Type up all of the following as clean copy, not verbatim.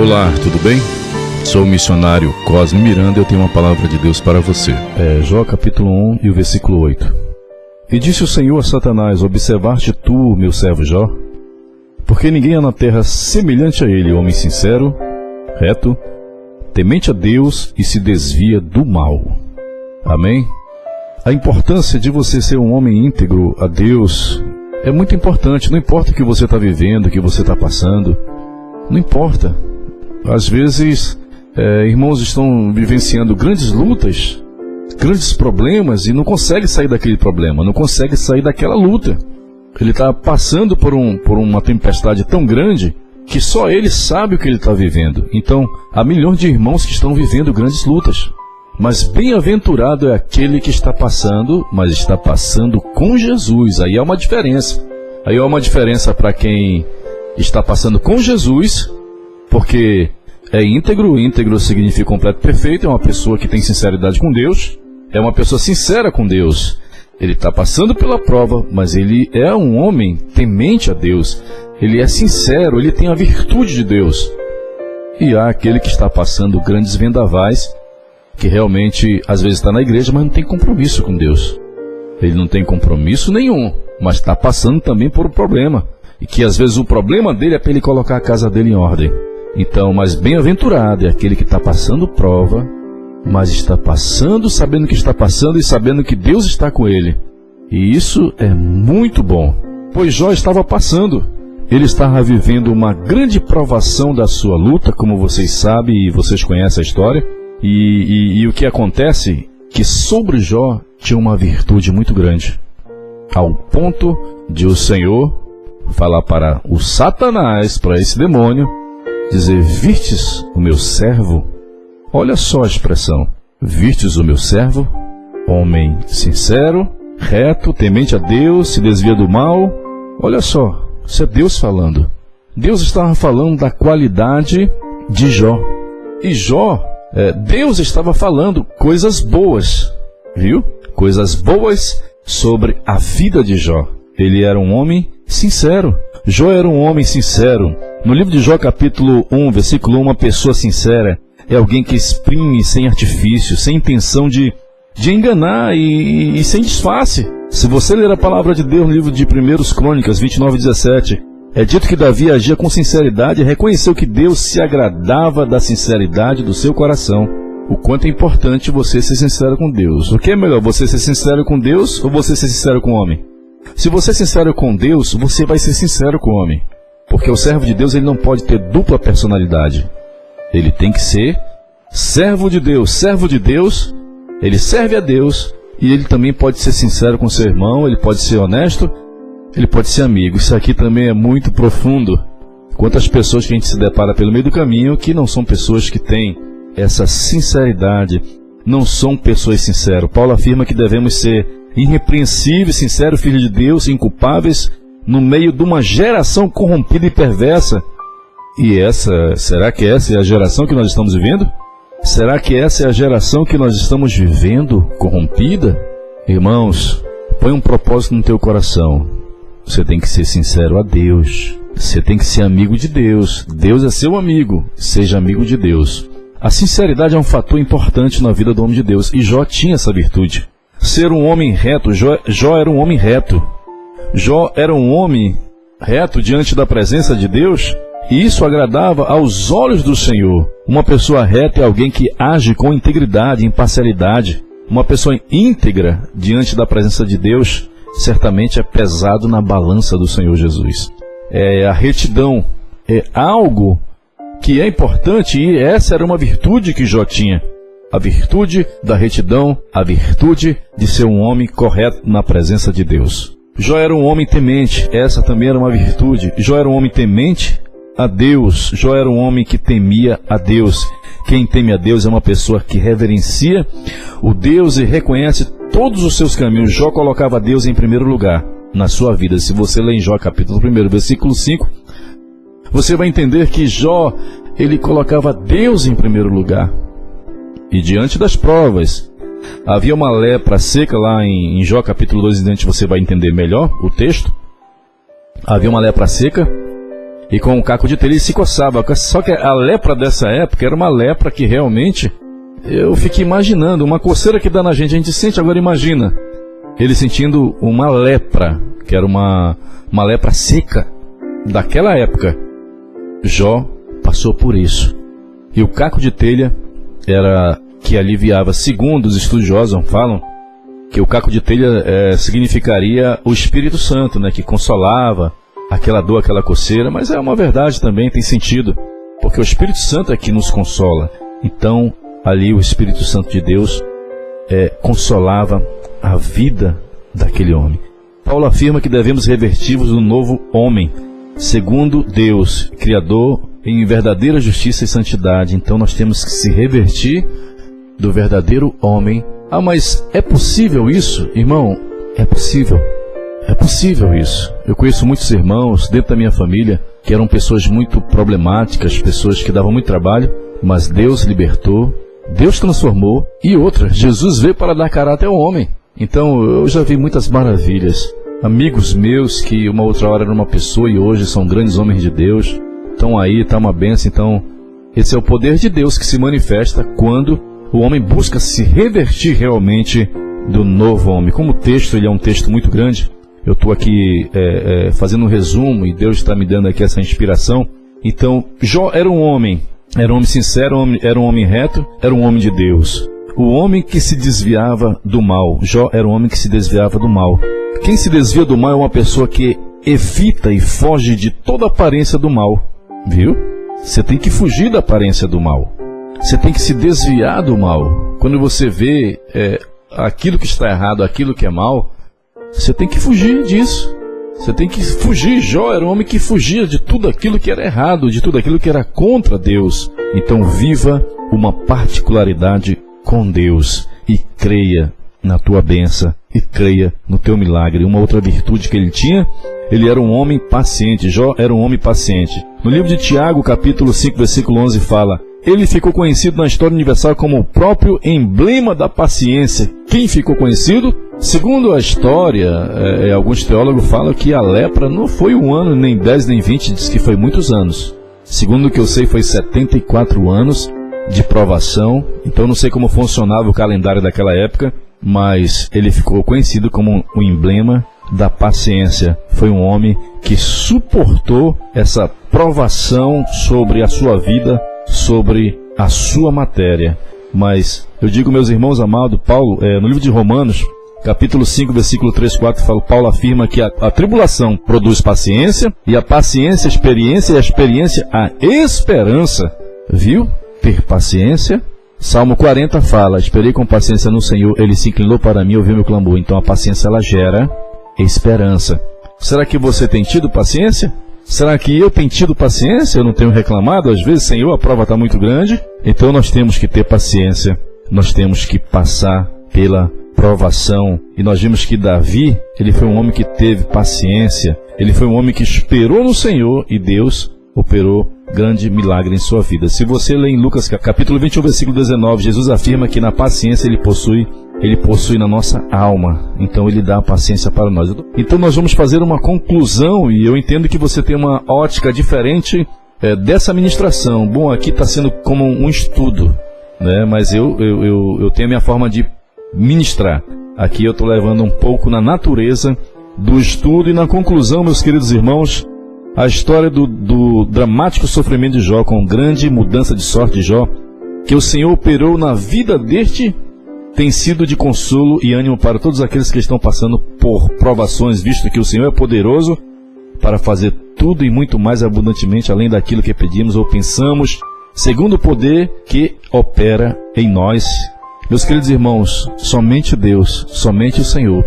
Olá, tudo bem? Sou o missionário Cosme Miranda e eu tenho uma palavra de Deus para você. Jó capítulo 1 e o versículo 8. E disse o Senhor a Satanás: observaste tu, meu servo Jó? Porque ninguém há na terra semelhante a ele, homem sincero, reto, temente a Deus e se desvia do mal. Amém? A importância de você ser um homem íntegro a Deus é muito importante. Não importa o que você está vivendo, o que você está passando, não importa. Às vezes, irmãos estão vivenciando grandes lutas, grandes problemas e não consegue sair daquele problema, não consegue sair daquela luta. Ele está passando por uma tempestade tão grande que só ele sabe o que ele está vivendo. Então, há milhões de irmãos que estão vivendo grandes lutas. Mas bem-aventurado é aquele que está passando, mas está passando com Jesus. Aí há uma diferença. Aí há uma diferença para quem está passando com Jesus, porque é íntegro. Íntegro significa completo, perfeito. É uma pessoa que tem sinceridade com Deus. É uma pessoa sincera com Deus. Ele está passando pela prova, mas ele é um homem temente a Deus. Ele é sincero, ele tem a virtude de Deus. E há aquele que está passando grandes vendavais, que realmente às vezes está na igreja, mas não tem compromisso com Deus. Ele não tem compromisso nenhum, mas está passando também por um problema. E que às vezes o problema dele é para ele colocar a casa dele em ordem. Então, mas bem-aventurado é aquele que está passando prova, mas está passando sabendo que está passando e sabendo que Deus está com ele. E isso é muito bom, pois Jó estava passando. Ele estava vivendo uma grande provação da sua luta, como vocês sabem e vocês conhecem a história. E o que acontece? Que sobre Jó tinha uma virtude muito grande, ao ponto de o Senhor falar para o Satanás, para esse demônio, dizer: vistes o meu servo? Olha só a expressão: vistes o meu servo, homem sincero, reto, temente a Deus, se desvia do mal. Olha só, isso é Deus falando. Deus estava falando da qualidade de Jó. E Jó, Deus estava falando coisas boas, viu? Coisas boas sobre a vida de Jó. Ele era um homem sincero. Jó era um homem sincero. No livro de Jó, capítulo 1, versículo 1, uma pessoa sincera é alguém que exprime sem artifício, sem intenção de enganar e sem disfarce. Se você ler a palavra de Deus no livro de 1 Crônicas 29:17, é dito que Davi agia com sinceridade e reconheceu que Deus se agradava da sinceridade do seu coração. O quanto é importante você ser sincero com Deus. O que é melhor, você ser sincero com Deus ou você ser sincero com o homem? Se você é sincero com Deus, você vai ser sincero com o homem. Porque o servo de Deus, ele não pode ter dupla personalidade. Ele tem que ser servo de Deus. Servo de Deus, ele serve a Deus e ele também pode ser sincero com seu irmão, ele pode ser honesto, ele pode ser amigo. Isso aqui também é muito profundo. Quantas pessoas que a gente se depara pelo meio do caminho que não são pessoas que têm essa sinceridade, não são pessoas sinceras. Paulo afirma que devemos ser irrepreensíveis, sinceros, filhos de Deus, inculpáveis, no meio de uma geração corrompida e perversa. E será que essa é a geração que nós estamos vivendo? Será que essa é a geração que nós estamos vivendo, corrompida? Irmãos, põe um propósito no teu coração. Você tem que ser sincero a Deus. Você tem que ser amigo de Deus. Deus é seu amigo. Seja amigo de Deus. A sinceridade é um fator importante na vida do homem de Deus. E Jó tinha essa virtude. Ser um homem reto. Jó era um homem reto. Jó era um homem reto diante da presença de Deus. E isso agradava aos olhos do Senhor. Uma pessoa reta é alguém que age com integridade, imparcialidade. Uma pessoa íntegra diante da presença de Deus certamente é pesado na balança do Senhor Jesus. A retidão é algo que é importante e essa era uma virtude que Jó tinha. A virtude da retidão, a virtude de ser um homem correto na presença de Deus. Jó era um homem temente, essa também era uma virtude. Jó era um homem temente a Deus. Jó era um homem que temia a Deus. Quem teme a Deus é uma pessoa que reverencia o Deus e reconhece todos os seus caminhos. Jó colocava Deus em primeiro lugar na sua vida. Se você ler em Jó capítulo 1, versículo 5, você vai entender que Jó, ele colocava Deus em primeiro lugar. E diante das provas, havia uma lepra seca lá em Jó capítulo 2 em diante, você vai entender melhor o texto. Havia uma lepra seca e com um caco de telha ele se coçava. Só que a lepra dessa época era uma lepra que realmente, eu fiquei imaginando, uma coceira que dá na gente, a gente sente, agora imagina, ele sentindo uma lepra, que era uma lepra seca daquela época. Jó passou por isso. E o caco de telha era que aliviava, segundo os estudiosos falam, que o caco de telha significaria o Espírito Santo, né, que consolava aquela dor, aquela coceira, mas é uma verdade também, tem sentido, porque o Espírito Santo é que nos consola. Então, ali o Espírito Santo de Deus consolava a vida daquele homem. Paulo afirma que devemos revertir-vos no novo homem, segundo Deus, Criador, em verdadeira justiça e santidade. Então nós temos que se revertir do verdadeiro homem. Ah, mas é possível isso? Irmão, é possível. É possível isso. Eu conheço muitos irmãos dentro da minha família que eram pessoas muito problemáticas, pessoas que davam muito trabalho, mas Deus libertou, Deus transformou. E outra, Jesus veio para dar caráter ao homem. Então eu já vi muitas maravilhas. Amigos meus que uma outra hora eram uma pessoa e hoje são grandes homens de Deus. Estão aí, está uma bênção. Então esse é o poder de Deus que se manifesta quando o homem busca se revertir realmente do novo homem. Como o texto ele é um texto muito grande, eu estou aqui fazendo um resumo e Deus está me dando aqui essa inspiração. Então, Jó era um homem sincero, era um homem reto, era um homem de Deus. O homem que se desviava do mal. Jó era um homem que se desviava do mal. Quem se desvia do mal é uma pessoa que evita e foge de toda aparência do mal. Viu? Você tem que fugir da aparência do mal. Você tem que se desviar do mal. Quando você vê aquilo que está errado, aquilo que é mal, você tem que fugir disso. Você tem que fugir. Jó era um homem que fugia de tudo aquilo que era errado, de tudo aquilo que era contra Deus. Então viva uma particularidade com Deus e creia na tua bênção e creia no teu milagre. Uma outra virtude que ele tinha, ele era um homem paciente. Jó era um homem paciente. No livro de Tiago, capítulo 5, versículo 11, fala: ele ficou conhecido na história universal como o próprio emblema da paciência. Quem ficou conhecido? Segundo a história, alguns teólogos falam que a lepra não foi 1 ano, nem 10, nem 20, diz que foi muitos anos. Segundo o que eu sei, foi 74 anos de provação. Então não sei como funcionava o calendário daquela época, mas ele ficou conhecido como o emblema da paciência. Foi um homem que suportou essa provação sobre a sua vida, sobre a sua matéria. Mas eu digo, meus irmãos amados, Paulo, no livro de Romanos, capítulo 5, versículo 3, 4, Paulo afirma que a tribulação produz paciência, e a paciência, a experiência, e a experiência, a esperança. Viu? Ter paciência. Salmo 40 fala: esperei com paciência no Senhor, Ele se inclinou para mim e ouviu meu clamor. Então a paciência, ela gera esperança. Será que você tem tido paciência? Será que eu tenho tido paciência? Eu não tenho reclamado? Às vezes, Senhor, a prova está muito grande. Então nós temos que ter paciência. Nós temos que passar pela provação. E nós vimos que Davi, ele foi um homem que teve paciência. Ele foi um homem que esperou no Senhor e Deus operou grande milagre em sua vida. Se você ler em Lucas capítulo 21, versículo 19, Jesus afirma que na paciência ele possui na nossa alma. Então ele dá a paciência para nós. Então nós vamos fazer uma conclusão, e eu entendo que você tem uma ótica diferente dessa ministração. Bom, aqui está sendo como um estudo, né? Mas eu tenho a minha forma de ministrar. Aqui eu estou levando um pouco na natureza do estudo, e na conclusão, meus queridos irmãos, a história do dramático sofrimento de Jó, com grande mudança de sorte de Jó, que o Senhor operou na vida deste, tem sido de consolo e ânimo para todos aqueles que estão passando por provações, visto que o Senhor é poderoso para fazer tudo e muito mais abundantemente além daquilo que pedimos ou pensamos, segundo o poder que opera em nós. Meus queridos irmãos, somente Deus, somente o Senhor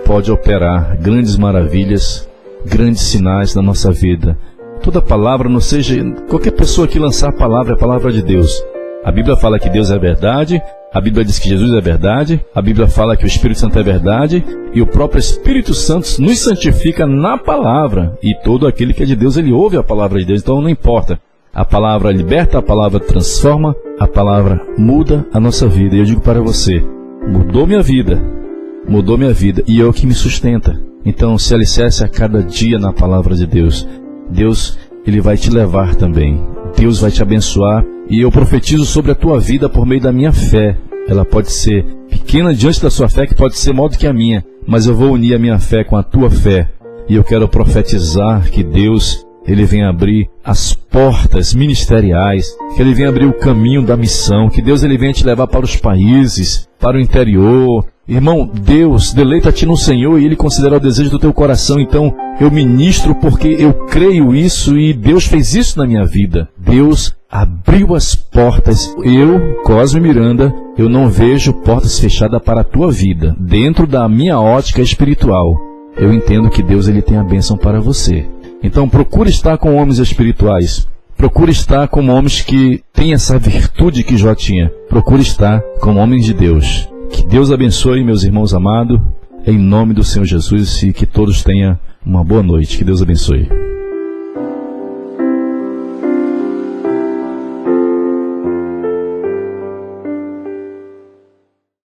pode operar grandes maravilhas, grandes sinais na nossa vida. Toda palavra, não seja qualquer pessoa que lançar a palavra de Deus. A Bíblia fala que Deus é verdade, a Bíblia diz que Jesus é verdade, a Bíblia fala que o Espírito Santo é verdade, e o próprio Espírito Santo nos santifica na palavra, e todo aquele que é de Deus, ele ouve a palavra de Deus. Então não importa, a palavra liberta, a palavra transforma, a palavra muda a nossa vida. E eu digo para você, mudou minha vida, e é o que me sustenta. Então se alicerce a cada dia na palavra de Deus. Deus, Ele vai te levar também. Deus vai te abençoar. E eu profetizo sobre a tua vida por meio da minha fé. Ela pode ser pequena diante da sua fé, que pode ser maior do que a minha, mas eu vou unir a minha fé com a tua fé. E eu quero profetizar que Deus, Ele vem abrir as portas ministeriais, que Ele vem abrir o caminho da missão, que Deus Ele venha te levar para os países, para o interior. Irmão, Deus, deleita-te no Senhor e Ele considera o desejo do teu coração. Então, eu ministro porque eu creio isso e Deus fez isso na minha vida. Deus abriu as portas. Eu, Cosme Miranda, eu não vejo portas fechadas para a tua vida. Dentro da minha ótica espiritual, eu entendo que Deus Ele tem a bênção para você. Então, procure estar com homens espirituais. Procure estar com homens que têm essa virtude que Jó tinha. Procure estar com homens de Deus. Que Deus abençoe, meus irmãos amados, em nome do Senhor Jesus, e que todos tenham uma boa noite. Que Deus abençoe.